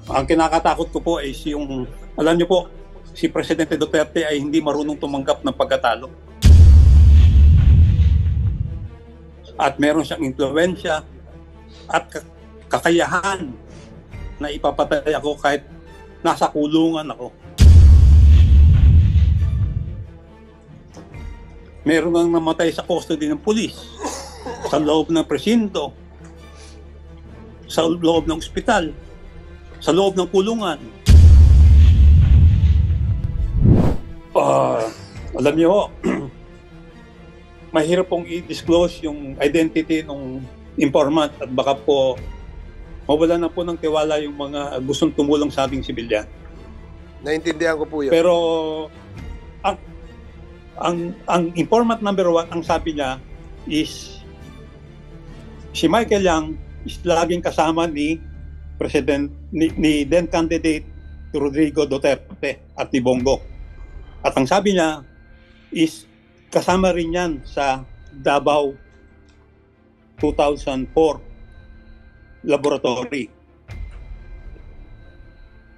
Ang kinakatakot ko po is yung, alam niyo po, si Presidente Duterte ay hindi marunong tumanggap ng pagkatalo. At meron siyang impluwensya at kakayahan na ipapatay ako kahit nasa kulungan ako. Meron nang namatay sa custody ng pulis, sa loob ng presinto, sa loob ng ospital, sa loob ng kulungan. Alam niyo, mahirap pong i-disclose yung identity ng informant at baka po mawala na po ng tiwala yung mga gustong tumulong sa ating sibilyan. Naintindihan ko po yun. Pero ang informant number 1, ang sabi niya is si Michael Yang is laging kasama ni ni then candidate Rodrigo Duterte at ni Bongo. At ang sabi niya is kasama rin yan sa Davao 2004 laboratory.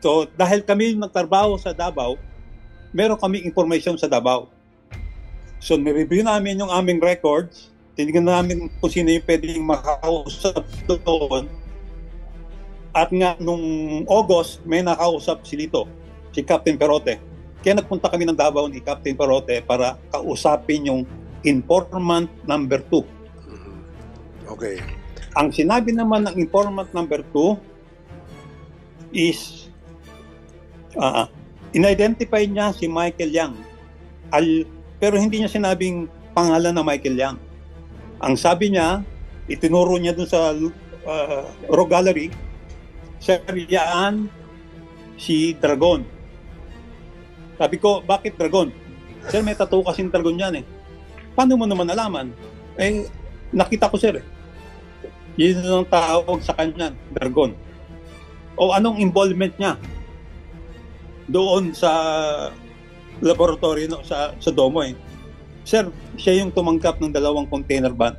So dahil kami nagtrabaho sa Davao, meron kami information sa Davao. So nireview namin yung aming records, tinignan namin kung sino yung pwedeng makausap doon. At nga nung August, may nakausap si Lito, si Captain Perote. Kaya nagpunta kami ng Davao ni Captain Perote para kausapin yung informant number 2. Okay. Ang sinabi naman ng informant number 2 is in-identify niya si Michael Yang. Pero hindi niya sinabing pangalan na Michael Yang. Ang sabi niya, itinuro niya dun sa Rock Gallery, sir, yan si Dragon. Sabi ko, bakit Dragon? Sir, may tattoo kasing Dragon yan eh. Paano mo naman nalaman? Eh, nakita ko sir eh. Yun ang tawag sa kanya, Dragon. O anong involvement niya doon sa laboratory sa Domo eh. Sir, siya yung tumanggap ng 2 container van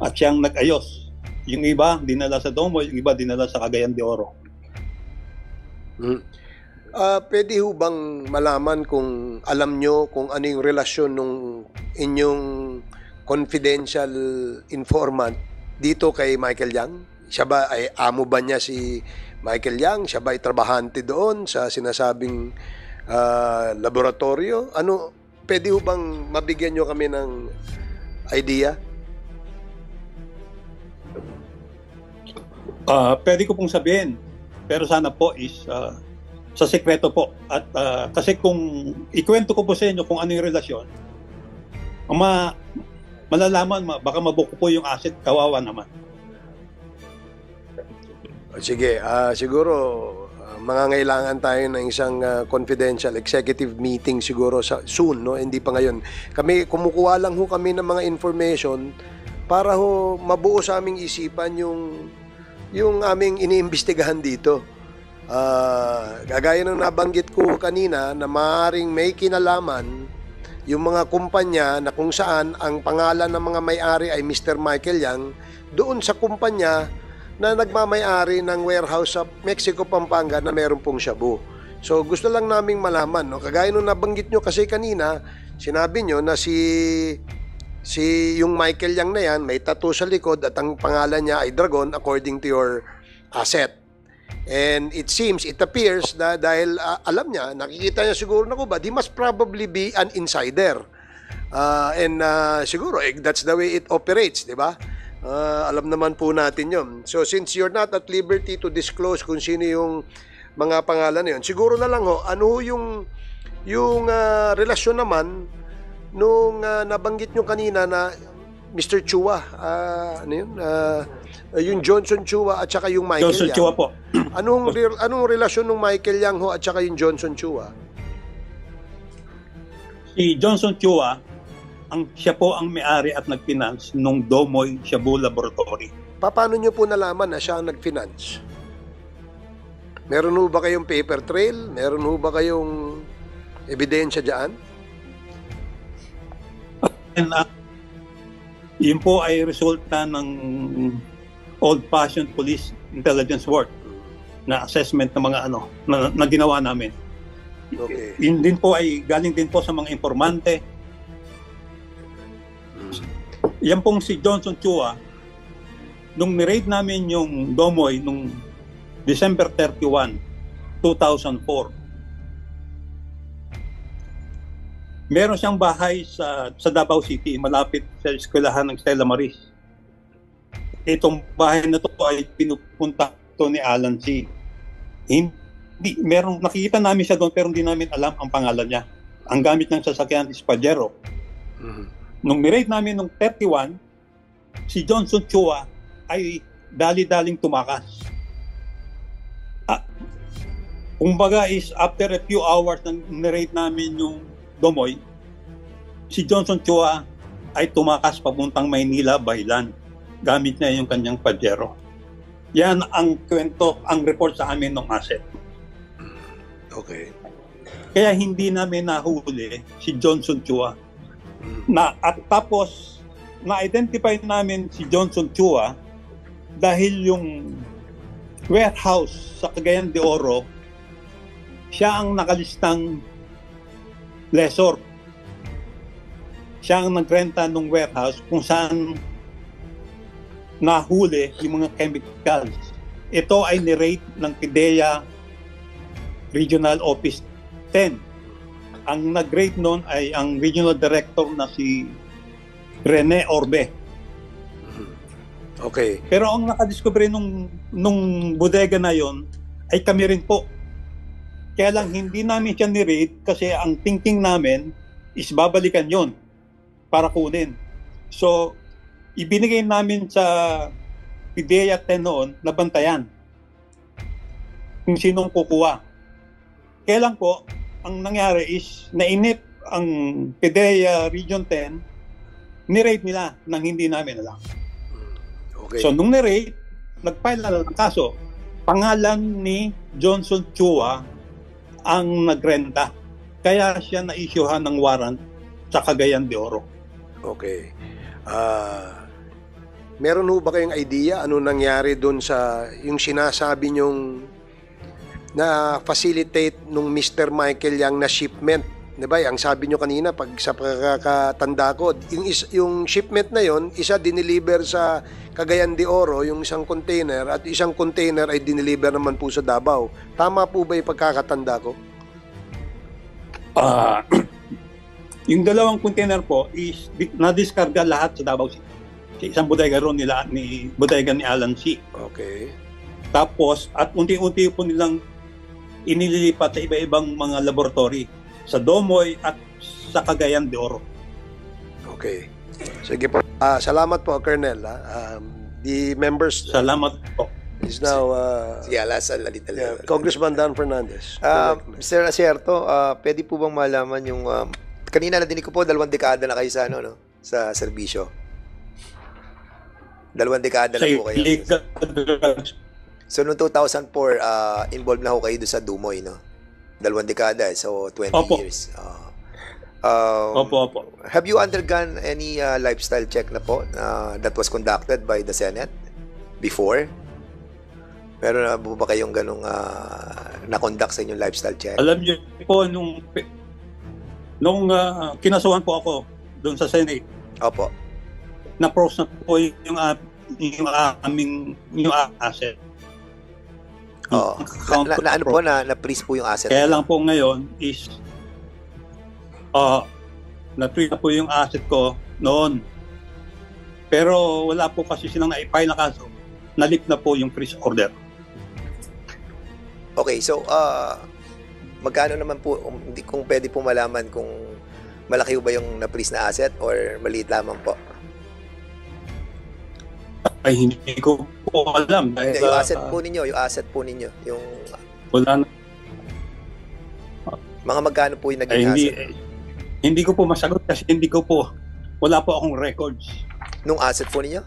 at siyang nag-ayos. Yung iba dinala sa Domo, yung iba dinala sa Cagayan de Oro. Pwede ho bang malaman kung alam nyo kung ano yung relasyon nung inyong confidential informant dito kay Michael Yang? Siya ba ay amo ba niya si Michael Yang? Siya ba ay trabahante doon sa sinasabing laboratorio? Ano, pwede ho bang mabigyan nyo kami ng idea? Pwede ko pong sabihin, pero sana po is sa sekreto po. At kasi kung ikwento ko po sa inyo kung ano yung relasyon, malalaman, baka mabuko po yung asset, kawawa naman. Sige, siguro mangangailangan tayo ng isang confidential executive meeting siguro soon, no? Hindi pa ngayon. Kami, kumukuha lang ho kami ng mga information para ho mabuo sa aming isipan yung aming iniimbestigahan dito. Gagaya ng nabanggit ko kanina na maaaring may kinalaman yung mga kumpanya na kung saan ang pangalan ng mga may-ari ay Mr. Michael Yang doon sa kumpanya na nagmamay-ari ng warehouse sa Mexico, Pampanga na meron pong shabu. So gusto lang naming malaman, no? Kagaya nung nabanggit nyo kasi kanina, sinabi nyo na si yung Michael Yang na yan may tattoo sa likod at ang pangalan niya ay Dragon according to your asset. And it appears na dahil alam niya, nakikita niya siguro na kubad, he must probably be an insider. Siguro that's the way it operates, di ba? Alam naman po natin yun. So since you're not at liberty to disclose kung sino yung mga pangalan na yun, siguro na lang ho, ano yung relasyon naman nung nabanggit nyo kanina na Mr. Chua, ano yun? Yung Johnson Chua at saka yung Michael Johnson Yang. Chua po. Anong relasyon ng Michael Yang ho at saka yung Johnson Chua? Si Johnson Chua, siya po ang may-ari at nag-finance nung Domoy Shabu Laboratory. Paano nyo po nalaman na siya ang nag-finance? Meron ho ba kayong paper trail? Meron ho ba kayong ebidensya dyan? Yun po ay resulta ng old-fashioned police intelligence work. na assessment ng mga na ginawa namin. Okay. Yun din po ay galing din po sa mga informante. Yan pong si Johnson Chua, nung ni-raid namin yung Domoy nung December 31, 2004. Meron siyang bahay sa Davao City, malapit sa eskwelahan ng Stella Maris. Itong bahay na to ay pinupunta to ni Alan C. Nakikita namin siya doon pero hindi namin alam ang pangalan niya. Ang gamit ng sasakyan is Pajero. Nung ni-raid namin nung 31, si Johnson Chua ay dali-daling tumakas. Kumbaga is after a few hours nang ni-raid namin yung Domoy, si Johnson Chua ay tumakas papuntang Maynila by land. Gamit niya yung kanyang Pajero. Yan ang kwento, ang report sa amin ng asset. Okay. Kaya hindi namin nahuli si Johnson Chua. At tapos, na-identify namin si Johnson Chua dahil yung warehouse sa Cagayan de Oro, siya ang nakalistang lessor. Siya ang nagrenta ng warehouse kung saan nahuli yung mga chemicals. Ito ay ni-rate ng PIDEA Regional Office 10. Ang nag-rate noon ay ang Regional Director na si Rene Orbe. Okay. Pero ang nakadiscover nung bodega na yon ay kami rin po. Kaya lang hindi namin siya ni-rate kasi ang thinking namin is babalikan yon para kunin. So, ibinigay namin sa PIDEA 10 noon na bantayan kung sinong kukuha. Kaya lang po, ang nangyari is nainip ang PIDEA Region 10, ni-rate nila nang hindi namin alam. Okay. So nung ni-rate, nag-file na ng kaso. Pangalan ni Johnson Chua ang nagrenta. Kaya siya na-issuehan ng warrant sa Cagayan de Oro. Okay. Meron ho ba kayong idea ano nangyari doon sa yung sinasabi nyong na facilitate nung Mr. Michael Yang na shipment? Diba? Ang sabi nyo kanina, pag sa pagkakatanda ko, yung shipment na yon, isa dineliver sa Cagayan de Oro, yung isang container, at isang container ay dineliver naman po sa Davao. Tama po ba yung pagkakatanda ko? Yung dalawang container po is na-discarga lahat sa Davao City. Isang bodega ron bodega ni Alan C. Okay. Tapos, at unti-unti po nilang inililipat sa iba-ibang mga laboratory sa Domoy at sa Cagayan de Oro. Okay. Sige po. Salamat po, Colonel. The members... Salamat po. Is now... Congressman Dan Fernandez. Mr. Asierto, pwede po bang malaman yung... kanina nadinig ko po, 2 dekada na kayo sa, sa serbisyo. 2 dekada na po kayo. So, noong 2004, involved na ho kayo doon sa Dumoy, no? 2 dekada, so 20 Opo. years. Opo. Have you undergone any lifestyle check na po that was conducted by the Senate before? Meron na po ba kayong ganong na-conduct sa inyong lifestyle check? Alam niyo po, nung kinasuhan po ako doon sa Senate, Opo. na-pros na po yung aming asset. Oo. Ano po, na-freeze po yung asset? Kaya lang po ngayon is na-freeze na po yung asset ko noon. Pero wala po kasi silang na-file na kaso. Na-lift na po yung freeze order. Okay, so magkano naman po, kung pwede po malaman kung malaki ba yung na-freeze na asset or maliit lamang po? Ay, hindi ko po alam. Dahil, yung asset po ninyo, yung wala na. Mga magkano po yung naging asset? Hindi ko po masagot kasi wala po akong records. Nung asset po ninyo?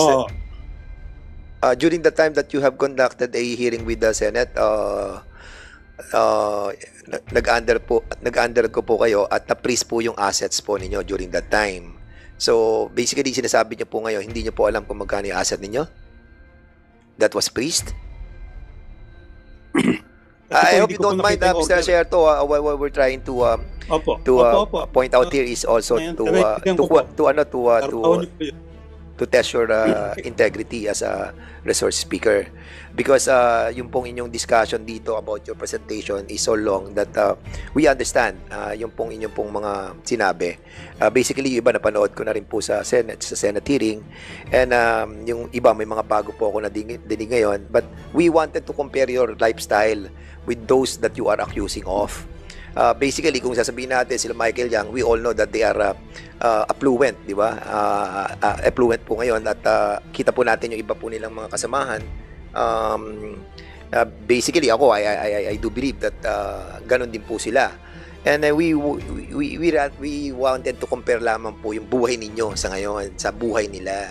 Oo. During the time that you have conducted a hearing with the Senate, nag-undergo po kayo at na-freeze po yung assets po ninyo during that time. So, basically, sinasabi niyo po ngayon, hindi niyo po alam kung magkano yung asset ninyo? That was freezed? Kasi po, I hope hindi you ko po don't mind, nakita yung Mr. order. Sherto, what we're trying to Opo. point out here is also Ngayon, to naiintindihan ko po. Arawan niyo po yun. to test your integrity as a resource speaker, because yung pong inyong discussion dito about your presentation is so long that we understand yung pong inyong pong mga sinabi. Basically, yung iba napanood ko na rin po sa Senate hearing, and yung iba may mga bago po ako na dinig ngayon, but we wanted to compare your lifestyle with those that you are accusing of. Basically, kung sasabihin natin sila Michael Yang, we all know that they are affluent, di ba? Affluent po ngayon, at kita po natin yung iba po nilang mga kasamahan. Basically, ako, I do believe that ganun din po sila. And we wanted to compare lamang po yung buhay ninyo sa ngayon, sa buhay nila.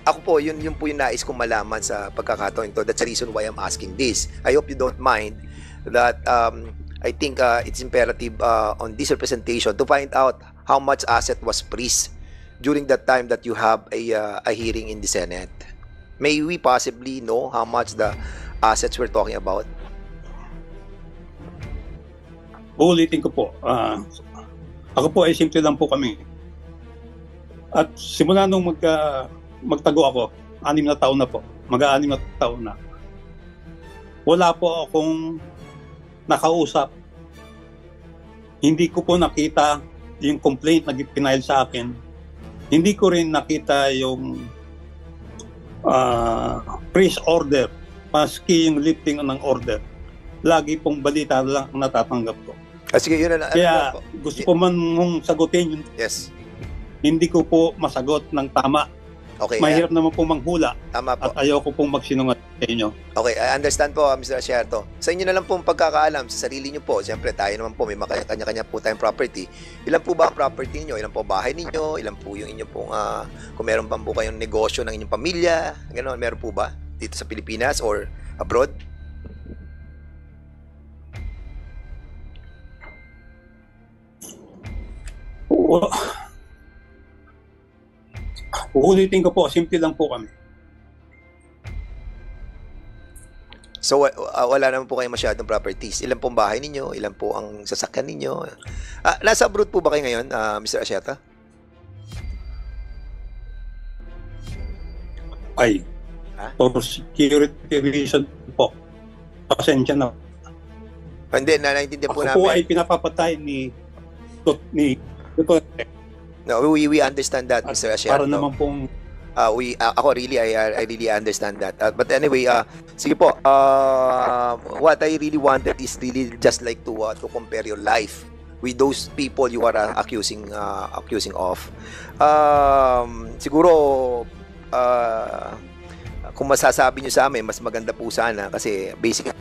Ako po, yun po yung nais kong malaman sa pagkakataon ito. That's the reason why I'm asking this. I hope you don't mind that I think it's imperative on this representation to find out how much asset was freezed during that time that you have a hearing in the Senate. May we possibly know how much the assets we're talking about? Uulitin ko po. Ako po ay simple lang po kami. At simula nung magtago ako, 6 na taon na po. Mag-6 na taon na. Wala po akong nakausap. Hindi ko po nakita yung complaint na pinail sa akin. Hindi ko rin nakita yung freeze order, maski yung lifting ng order. Lagi pong balita lang ang natatanggap ko. Sige, yun na. Kaya gusto ko man mong sagutin yun. Yes. Hindi ko po masagot ng tama. Okay. Mahirap naman po manghula. Tama po. At ayoko pong magsinungaling sa inyo. Okay, I understand po, Mr. Sherto. Sa inyo na lang po ang pagkakaalam sa sarili nyo po. Siyempre, tayo naman po, may kanya-kanya po tayong property. Ilan po ba ang property niyo? Ilan po bahay ninyo? Ilan po yung inyong pong, kung meron pa po kayong negosyo ng inyong pamilya? Gano'n, meron po ba? Dito sa Pilipinas or abroad? Uulitin ko po, simple lang po kami. So, wala naman po kayo masyadong properties. Ilan pong bahay ninyo? Ilan po ang sasakyan ninyo? Nasa abroad po ba kayo ngayon, Mr. Asyeta? Ay, for security reason po. Pasensya na. Hindi, naiintindihan po Ako namin. po ay pinapapatay ni Duterte. No, we understand that, Mr. Asyeta. Para naman pong ako really, I really understand that. But anyway, sige po. What I really wanted is really just like to compare your life with those people you are accusing of. Siguro, kung masasabi nyo sa amin, mas maganda po sana kasi basically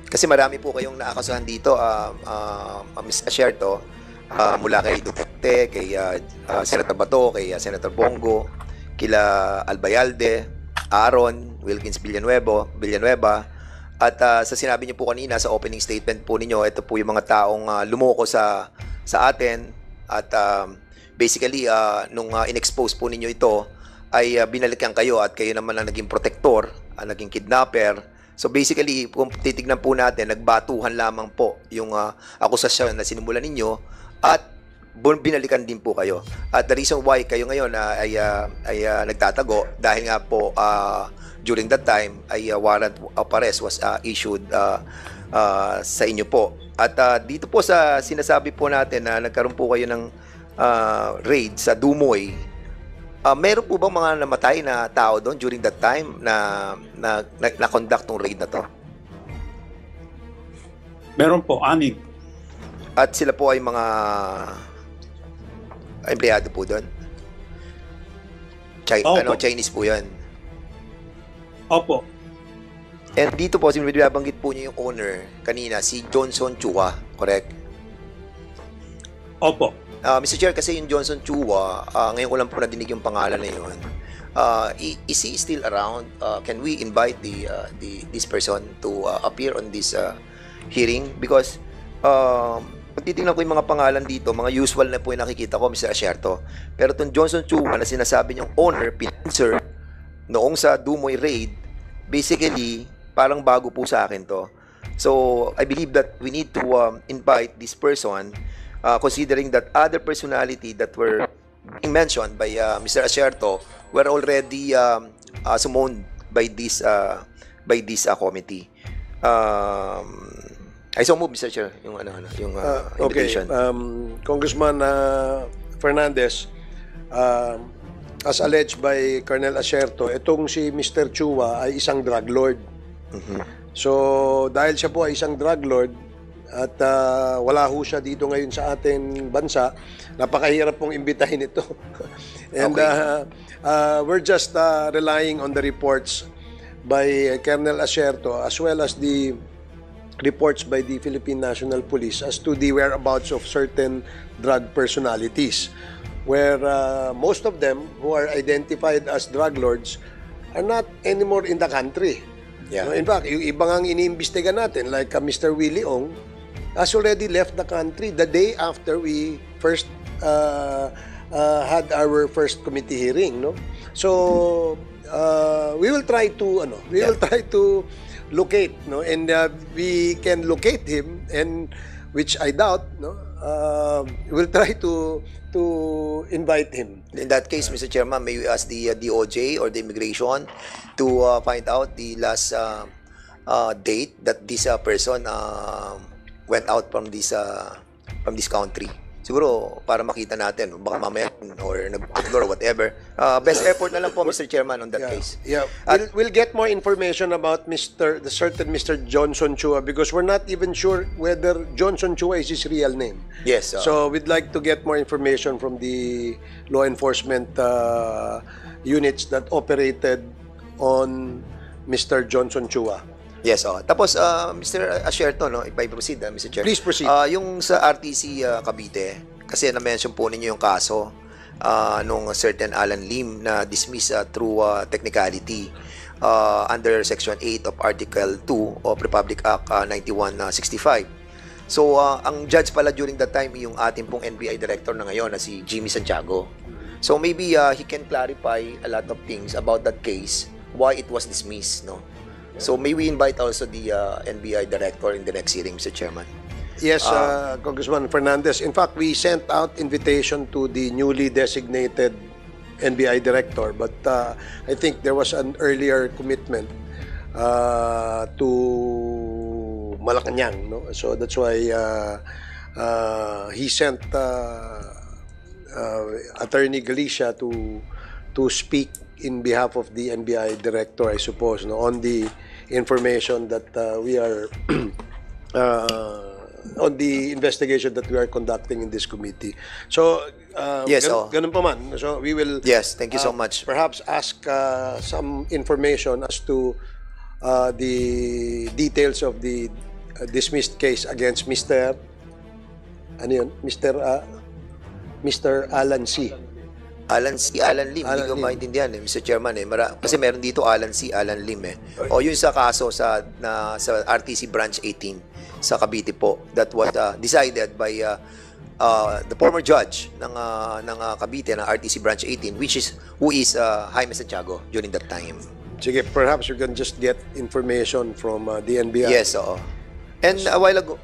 kasi marami po kayong naakasuhan dito, Mr. Sherto, mula kay Duterte, kay Senator Bato, kay Senator Bongo, kila Albayalde, Aaron, Wilkins Villanueva, at sa sinabi niyo po kanina sa opening statement po ninyo, ito po yung mga taong lumoko sa atin, at basically, nung in-expose po ninyo ito, ay binalikan kayo at kayo naman ang naging protector, naging kidnapper. So basically, kung titignan po natin, nagbatuhan lamang po yung akusasyon na sinimulan ninyo at binalikan din po kayo. At the reason why kayo ngayon ay nagtatago dahil nga po during that time ay warrant of arrest was issued sa inyo po. At dito po sa sinasabi po natin na nagkaroon po kayo ng raid sa Dumoy, meron po bang mga namatay na tao doon during that time na conduct ng raid na to? meron po, 6. At sila po ay mga empleyado po doon? Opo. Chinese po yan. Opo. And dito po, binabanggit po niyo yung owner kanina, si Johnson Chua, correct? Opo. Mr. Chair, kasi yung Johnson Chua, ngayon ko lang po nadinig yung pangalan na yun. Is he still around? Can we invite this person to appear on this hearing? Because Kung titingnan ko yung mga pangalan dito, mga usual na po yung nakikita ko, Mr. Asierto. Pero itong Johnson Chua na sinasabi niyong owner, pinanser, noong sa Dumoy raid, basically, parang bago po sa akin to. So, I believe that we need to invite this person, considering that other personality that were being mentioned by Mr. Asierto were already summoned by this committee. I so move, Mr. Chair, yung invitation. Okay, Congressman Fernandez, as alleged by Colonel Asierto, itong si Mr. Chua ay isang drug lord. So, dahil siya po ay isang drug lord at wala ho siya dito ngayon sa ating bansa, napakahirap pong imbitahin ito. And we're just relying on the reports by Colonel Asierto as well as the reports by the Philippine National Police as to the whereabouts of certain drug personalities, where most of them who are identified as drug lords are not anymore in the country. Yeah. In fact, yung ibang ang iniimbestiga natin, like Mr. Willie Ong, has already left the country the day after we first had our first committee hearing, no? So we will try to try to locate, no, and we can locate him, and which I doubt, no. We'll try to invite him. In that case, Mr. Chairman, may we ask the DOJ or the immigration to find out the last date that this person went out from this country. Siguro para makita natin, baka mamaya or nag-explore or whatever. Best effort na lang po, Mr. Chairman, on that case. Yeah, we'll get more information about the certain Mr. Johnson Chua, because we're not even sure whether Johnson Chua is his real name. Yes. So we'd like to get more information from the law enforcement units that operated on Mr. Johnson Chua. Yes, tapos Mr. Asierto, no, if I proceed, Mr. Chair. Please proceed. Yung sa RTC Cavite, kasi na-mention po ninyo yung kaso nung certain Alan Lim na dismiss through technicality under Section 8 of Article 2 of Republic Act 9165. So, ang judge pala during that time yung ating pong NBI director na ngayon na si Jimmy Santiago. So, maybe he can clarify a lot of things about that case, why it was dismissed, no? So, may we invite also the NBI director in the next hearing, Mr. Chairman? Yes, Congressman Fernandez. In fact, we sent out invitation to the newly designated NBI director, but I think there was an earlier commitment to Malacanang, no? So that's why he sent Attorney Galicia to speak in behalf of the NBI director, I suppose, no, on the information that we are on the investigation that we are conducting in this committee. So, yes, ganun pa man. So, we will... Yes, thank you so much. Perhaps ask some information as to the details of the dismissed case against Mr. Ano yun? Mr. Alan C. Alan Lim, hindi ko maintindihan Mr. Chairman kasi meron dito Alan Lim O yun sa kaso sa RTC Branch 18 sa Cavite po, that was decided by the former judge ng Cavite ng RTC Branch 18, who is Jaime Santiago during that time. Sige, perhaps you can just get information from the NBI. Yes, oo. And a while ago,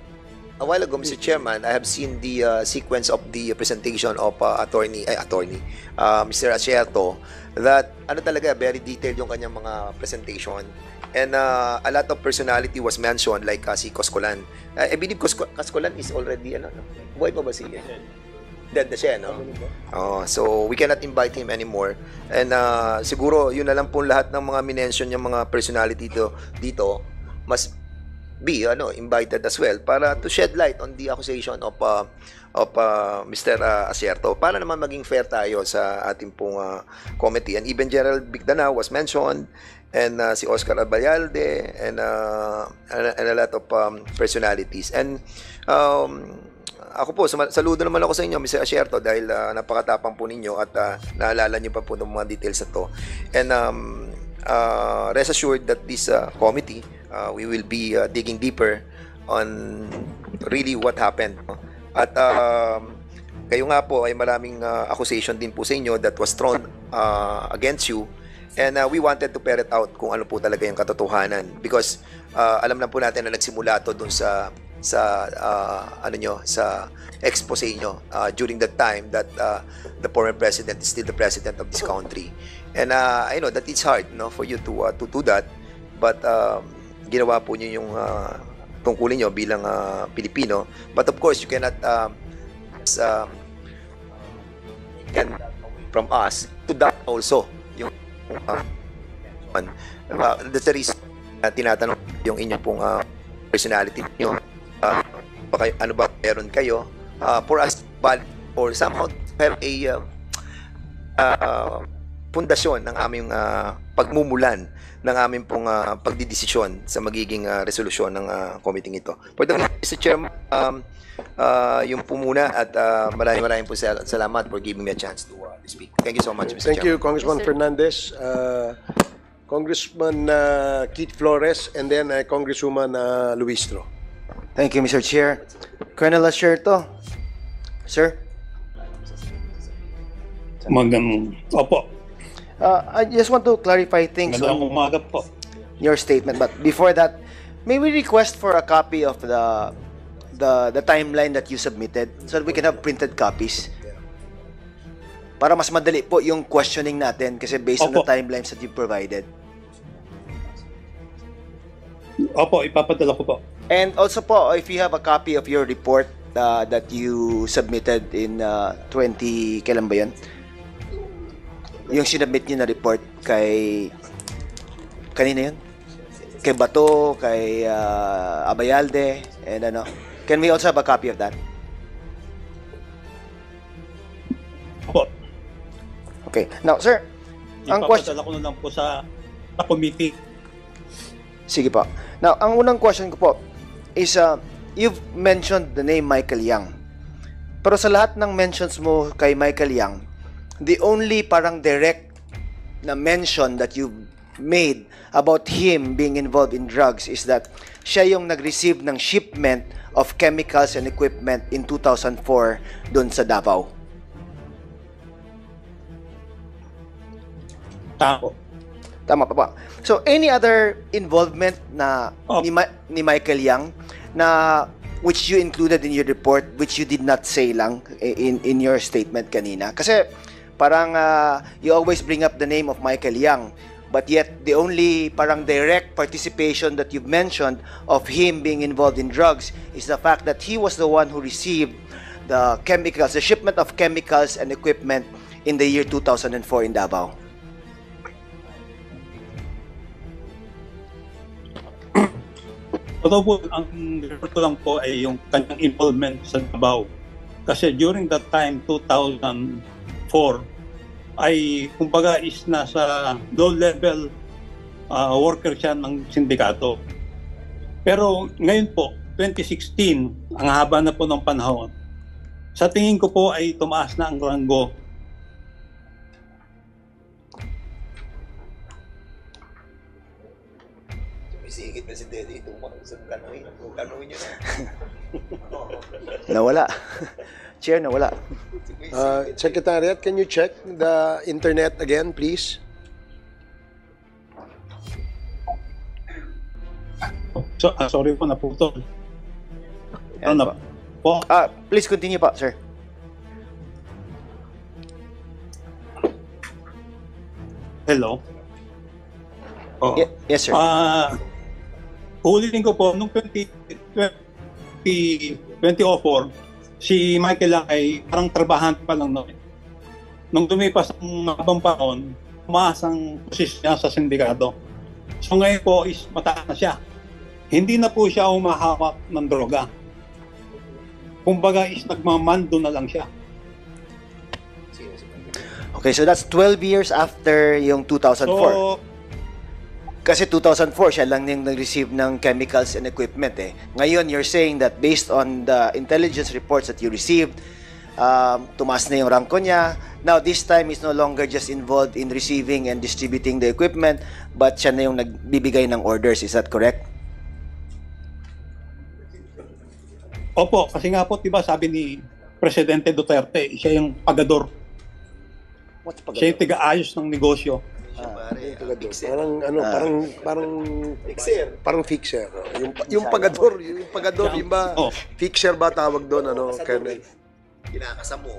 Mr. Chairman, I have seen the sequence of the presentation of Mr. Asierto, that talaga very detailed yung kanyang mga presentation, and a lot of personality was mentioned, like si Coscolan. I believe Coscolan is already buhay pa ba siya? Dead na siya, no? So we cannot invite him anymore, and siguro yun na lang po lahat ng mga minention yung mga personality dito mas be invited as well para to shed light on the accusation of Mr. Asierto, para naman maging fair tayo sa ating pong committee. And even General Bigdanao was mentioned, and si Oscar Albayalde, and a lot of personalities. And ako po, saludo naman ako sa inyo, Mr. Asierto, dahil napakatapang po ninyo at naalala niyo pa po ng mga details na to. And rest assured that this committee, we will be digging deeper really what happened. At kayo nga po ay maraming accusation din po sa inyo that was thrown against you, and we wanted to ferret out kung ano po talaga yung katotohanan, because alam na po natin na nagsimula to dun sa expose nyo during that time that the former president is still the president of this country. And I know that it's hard, no, for you to do that, but ginawa po nyo yung tungkulin nyo bilang Pilipino. But of course, you cannot from us to that also. Yung that's the reason tinatanong yung inyong pong personality nyo. Ano ba meron kayo for us, or somehow have a pundasyon ng aming pagmumulan ng aming pong pagdidesisyon sa magiging resolusyon ng committee ito. For the Mr. Chairman, yung po muna, at maraming po salamat for giving me a chance to speak. Thank you so much, Mr. Thank you, Chairman. Congressman Fernandez. Congressman Keith Flores, and then Congresswoman Luistro. Thank you, Mr. Chair. Colonel Asherto, sir. Opo. I just want to clarify things Magandang on umaga po. your statement, but before that, may we request for a copy of the timeline that you submitted so that we can have printed copies? Para mas madali po yung questioning natin kasi based on the Opo. timelines that you provided. Opo, ipapadala ko po. And also po, if you have a copy of your report that you submitted in 20, kailan ba yun? Yung sinubmit niyo na report kay, kanina yun? Kay Bato, kay Abayalde, and ano. Can we also have a copy of that? Opo. Okay. Now, sir, ang question... Ipapadala ko na lang po sa committee. Sige po. Now, ang unang question ko po is, you've mentioned the name Michael Yang. Pero sa lahat ng mentions mo kay Michael Yang, the only parang direct na mention that you've made about him being involved in drugs is that siya yung nag-receive ng shipment of chemicals and equipment in 2004 doon sa Davao. Tako. Tama pa ba? So, any other involvement na Oh. ni Michael Yang na which you included in your report, which you did not say lang in your statement kanina? Kasi parang you always bring up the name of Michael Yang, but yet the only parang direct participation that you've mentioned of him being involved in drugs is the fact that he was the one who received the chemicals, the shipment of chemicals and equipment in the year 2004 in Davao. Although po, ang report ko lang po ay yung kanyang involvement sa Davao. Kasi during that time, 2004, ay kumbaga is nasa low-level worker siya ng sindikato. Pero ngayon po, 2016, ang haba na po ng panahon, sa tingin ko po ay tumaas na ang ranggo. Isigit na si Daddy, tanungin nyo na. Nawala. Chair, nawala. Secretariat, can you check the internet again, please? So, sorry po, naputol. Yan Ano po? Please continue pa, sir. Hello? Oh. Yes, sir. Ulitin ko po, nung 2004, si Michael lang ay parang trabahante pa lang noon. Nung dumipas ang mabang panahon, tumaas ang posisyon niya sa sindikato. So ngayon po is mataas na siya. Hindi na po siya humahawak ng droga. Kumbaga is nagmamando na lang siya. Okay, so that's 12 years after yung 2004. So, Kasi 2004, siya lang yung nag-receive ng chemicals and equipment eh. Ngayon, you're saying that based on the intelligence reports that you received, tumaas na yung ranko niya. Now, this time, he's no longer just involved in receiving and distributing the equipment, but siya na yung nagbibigay ng orders. Is that correct? Opo, kasi nga po, diba, sabi ni Presidente Duterte, siya yung pagador. What's Siya yung tiga-ayos ng negosyo. Parang ano, parang fixer. Yung pagador, yung ba Oh. fixer ba tawag doon, ano, Colonel? Kinakasam mo.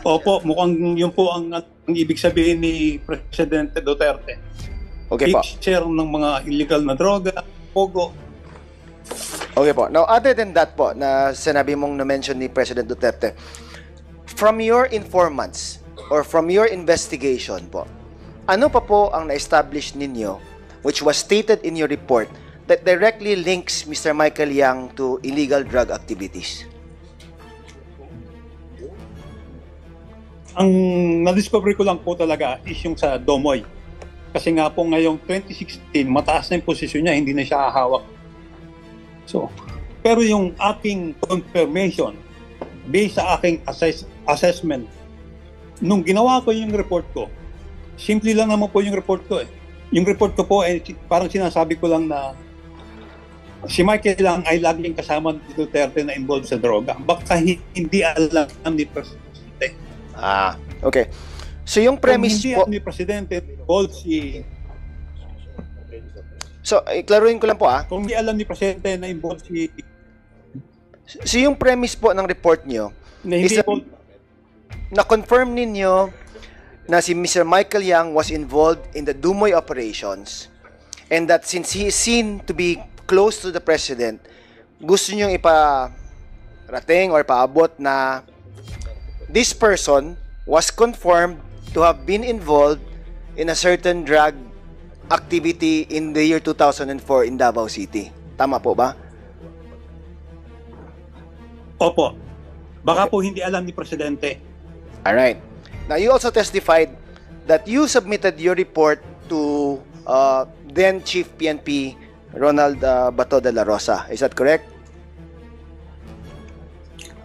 Opo, mukhang yun po ang ibig sabihin ni Presidente Duterte. Okay po. Fixer ng mga illegal na droga, pogo. Okay po. Now, other than that po, na sinabi mong na-mention ni President Duterte, from your informants or from your investigation po, ano pa po ang na-establish ninyo which was stated in your report that directly links Mr. Michael Yang to illegal drug activities? Ang na-discover ko lang po talaga is yung sa Domoy. Kasi nga po ngayong 2016, mataas na yung posisyon niya, hindi na siya hahawak. So, pero yung aking confirmation, based sa aking assessment, nung ginawa ko yung report ko, simple lang naman po yung report ko eh. Yung report ko po ay parang sinasabi ko lang na si Michael lang ay laging kasama ni Duterte na involved sa droga. Baka hindi alam ni Presidente. Okay. So, yung premise Kung hindi po... alam ni Presidente involved si... So, iklaruin ko lang po Kung hindi alam ni Presidente na involved si... So, yung premise po ng report nyo, Na hindi Isa- involved, na-confirm ninyo na si Mr. Michael Yang was involved in the Dumoy operations and that since he is seen to be close to the President, gusto nyo iparating or paabot na this person was confirmed to have been involved in a certain drug activity in the year 2004 in Davao City. Tama po ba? opo. Baka po hindi alam ni Presidente. Alright. Now, you also testified that you submitted your report to then Chief PNP Ronald Bato de la Rosa. Is that correct?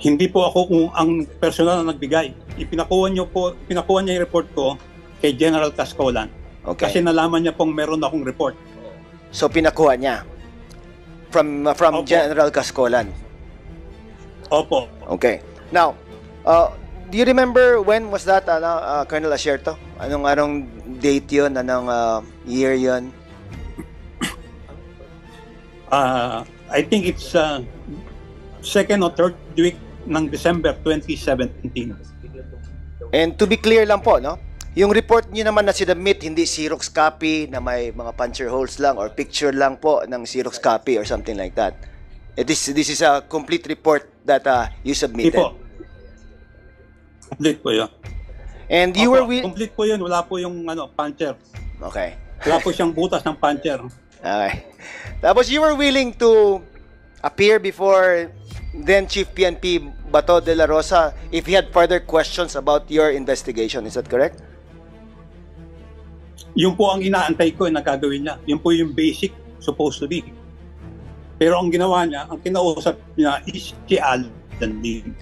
Hindi po ako kung ang personal na nagbigay. Pinakuha niya yung report ko kay General Cascolan. Okay. Kasi nalaman niya pong meron akong report. So, pinakuha niya from Opo. General Cascolan. Opo. Okay. Now, do you remember when was that, Colonel Asierto? Anong date yun? Anong year yun? I think it's second or third week ng December 2017. And to be clear lang po, no? Yung report niyo naman na sinubmit, hindi Xerox copy na may mga puncher holes lang or picture lang po ng Xerox copy or something like that. This is a complete report that you Hindi submitted. po. Complete po yun. And you were Complete po yun. Wala po yung puncher. Okay. Wala po siyang butas ng puncher. Okay. Tapos you were willing to appear before then Chief PNP Bato de la Rosa if he had further questions about your investigation. Is that correct? Yun po ang inaantay ko na gagawin niya. Yun po yung basic supposed to be. Pero ang ginawa niya, ang kinausap niya is si Alan Lim.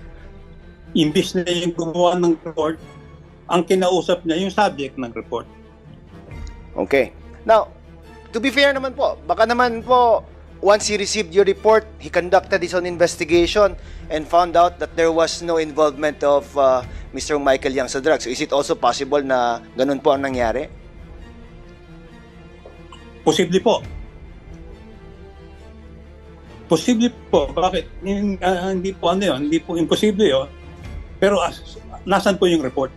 Imbis na yung gumawa ng report, ang kinausap niya yung subject ng report. Okay. Now, to be fair naman po, baka naman po, once he received your report, he conducted his own investigation and found out that there was no involvement of Mr. Michael Yang sa drugs. So, is it also possible na ganun po ang nangyari? Posible po. Posible po. Bakit? Hindi po yun. Hindi po imposible yun. Pero nasan po yung report?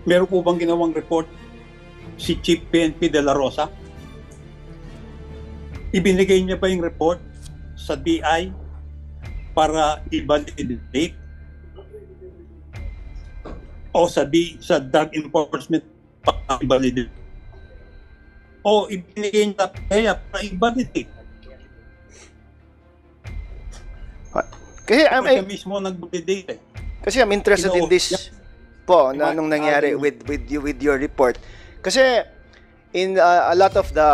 Meron po bang ginawang report si Chief PNP de la Rosa? Ibinigay niya ba yung report sa DI para i-validate? O sa Drug Enforcement para i-validate? O ibinigay niya kaya para i-validate? Kasi Siya mismo nag-validate eh. Kasi I'm interested in this po na nung nangyari with your report. Kasi in a lot of the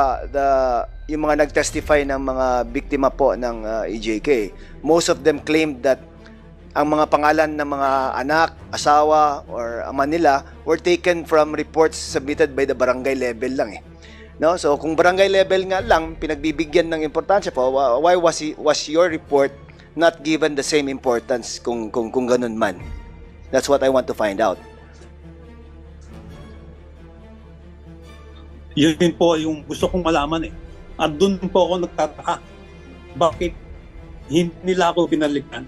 yung mga nag-testify ng mga biktima po ng EJK, most of them claimed that ang mga pangalan ng mga anak, asawa or ama nila were taken from reports submitted by the barangay level lang eh. No? So kung barangay level nga lang pinagbibigyan ng importansya po, why was your report not given the same importance kung ganun man? That's what I want to find out. Yun din po yung gusto kong malaman eh. At doon po ako nagtataka. Bakit hindi nila ako binalikan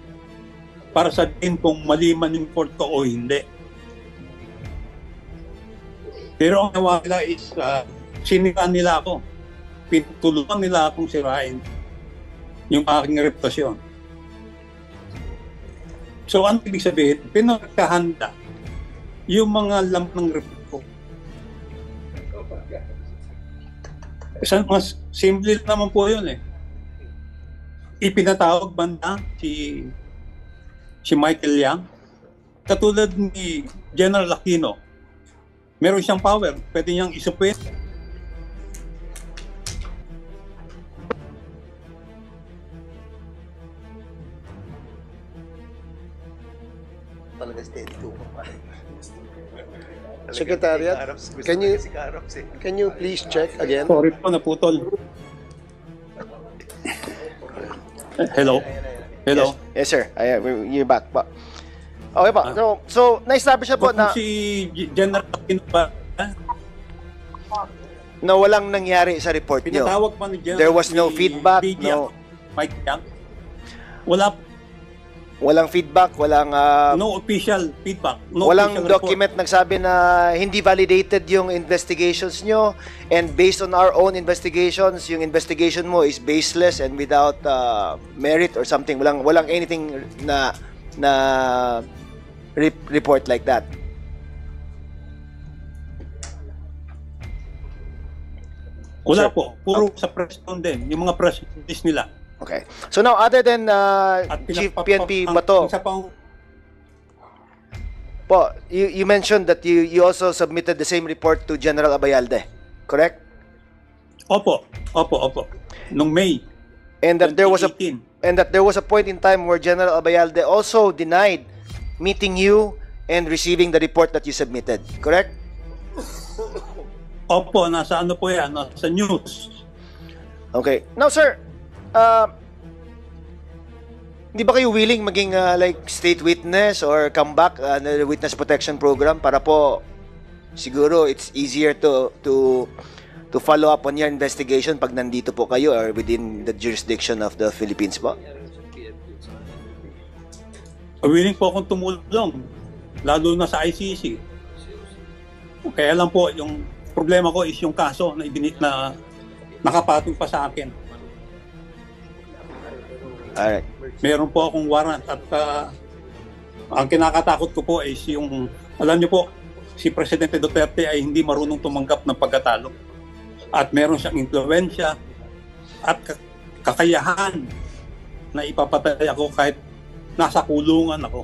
para sabihin kung mali man yung report ko o hindi. Pero ang nawa nila is sinikaan nila ako. Pinutulungan nila akong sirain yung aking reputasyon. So, ano ibig sabihin? Pinagkahanda yung mga lamp ng report ko. Mas simple naman po yun eh. Ipinatawag banda si Michael Yang. Katulad ni General Aquino, meron siyang power. Pwede niyang isupin. Secretariat, can you please check again? Sorry po, naputol. Hello? Hello? Yes, sir. You're back po. Okay po. So na-establish na po na Si General Aquino ba? na walang nangyari sa report nyo. Pinatawag pa ni General. There was no ni feedback, Lydia, no. Mike Yang. Wala. Walang feedback, walang No official feedback. No walang official document nagsabi na hindi validated yung investigations nyo, and based on our own investigations, yung investigation mo is baseless and without merit or something. Walang anything na report like that. Wala Sir. po. Puro sa press con din. Yung mga press release nila. Okay. So now, other than Chief PNP Bato, Isa pang po, you mentioned that you also submitted the same report to General Abayalde, correct? Opo. Nung May And that there was a 2018. point in time where General Abayalde also denied meeting you and receiving the report that you submitted, correct? Opo, nasa ano po yan? Nasa news. Okay. Now, sir, hindi ba kayo willing maging like state witness or come back na witness protection program para po siguro it's easier to follow up on your investigation pag nandito po kayo or within the jurisdiction of the Philippines po? Willing po akong tumulong. Lalo na sa ICC. Kaya lang po, yung problema ko is yung kaso na nakapatong pa sa akin. Alright. Meron po akong warrant at ang kinakatakot ko po is yung, alam niyo po, si Presidente Duterte ay hindi marunong tumanggap ng pagkatalo. At meron siyang impluwensya at kakayahan na ipapatay ako kahit nasa kulungan ako.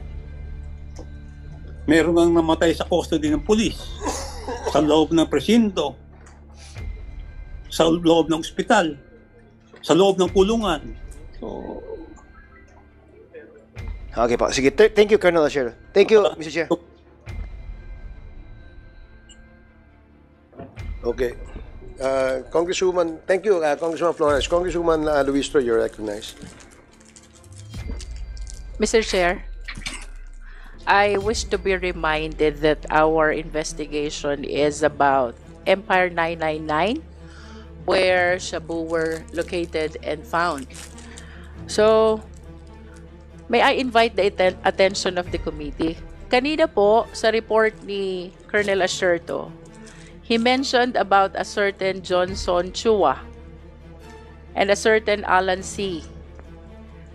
Meron nang namatay sa custody ng pulis, sa loob ng presinto, sa loob ng ospital, sa loob ng kulungan. So, Okay po. Sige. Thank you, Colonel Ashero. Thank you, Mr. Chair. Okay. Congresswoman, thank you, Congresswoman Flores. Congresswoman Luistro, you're recognized. Mr. Chair, I wish to be reminded that our investigation is about Empire 999, where Shabu were located and found. So, may I invite the attention of the committee? Kanina po, sa report ni Colonel Asherto, he mentioned about a certain Johnson Chua and a certain Alan C.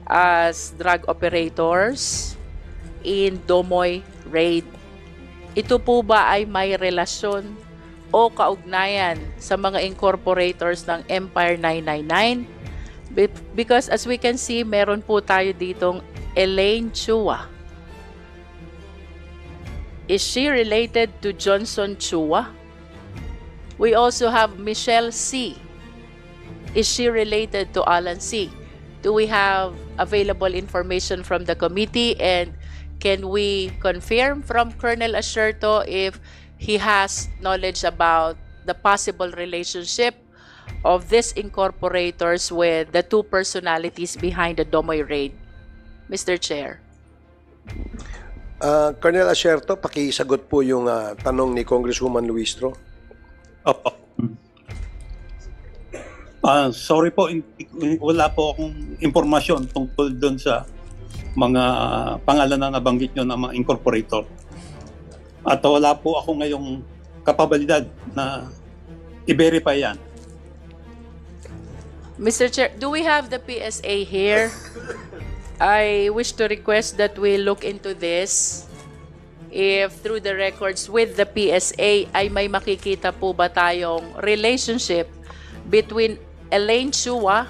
as drug operators in Domoy Raid. Ito po ba ay may relasyon o kaugnayan sa mga incorporators ng Empire 999? Because as we can see, meron po tayo ditong Elaine Chua. Is she related to Johnson Chua? We also have Michelle C. Is she related to Alan C? Do we have available information from the committee, and can we confirm from Colonel Asherto if he has knowledge about the possible relationship of these incorporators with the two personalities behind the Domoy raid? Mr. Chair. Colonel Acerto, pakisagot po yung tanong ni Congresswoman Luistro. Opo. Sorry po, wala po akong impormasyon tungkol doon sa mga pangalan na nabanggit nyo ng mga incorporator. At wala po ako ngayong kapabilidad na i-verify yan. Mr. Chair, do we have the PSA here? I wish to request that we look into this. If through the records with the PSA ay may makikita po ba tayong relationship between Elaine Chua,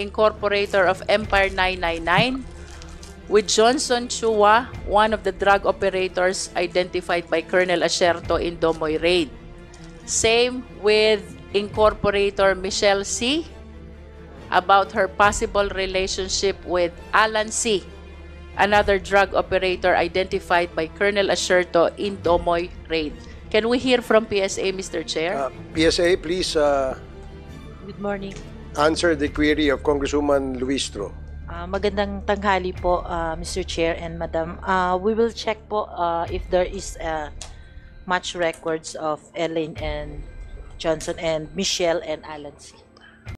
incorporator of Empire 999, with Johnson Chua, one of the drug operators identified by Colonel Acerto in Domoy raid. Same with incorporator Michelle C. about her possible relationship with Alan C., another drug operator identified by Colonel Acerto in Domoy raid. Can we hear from PSA, Mr. Chair? PSA, please Good morning. answer the query of Congresswoman Luistro. Magandang tanghali po, Mr. Chair and Madam. We will check po if there is match records of Elaine and Johnson and Michelle and Alan C.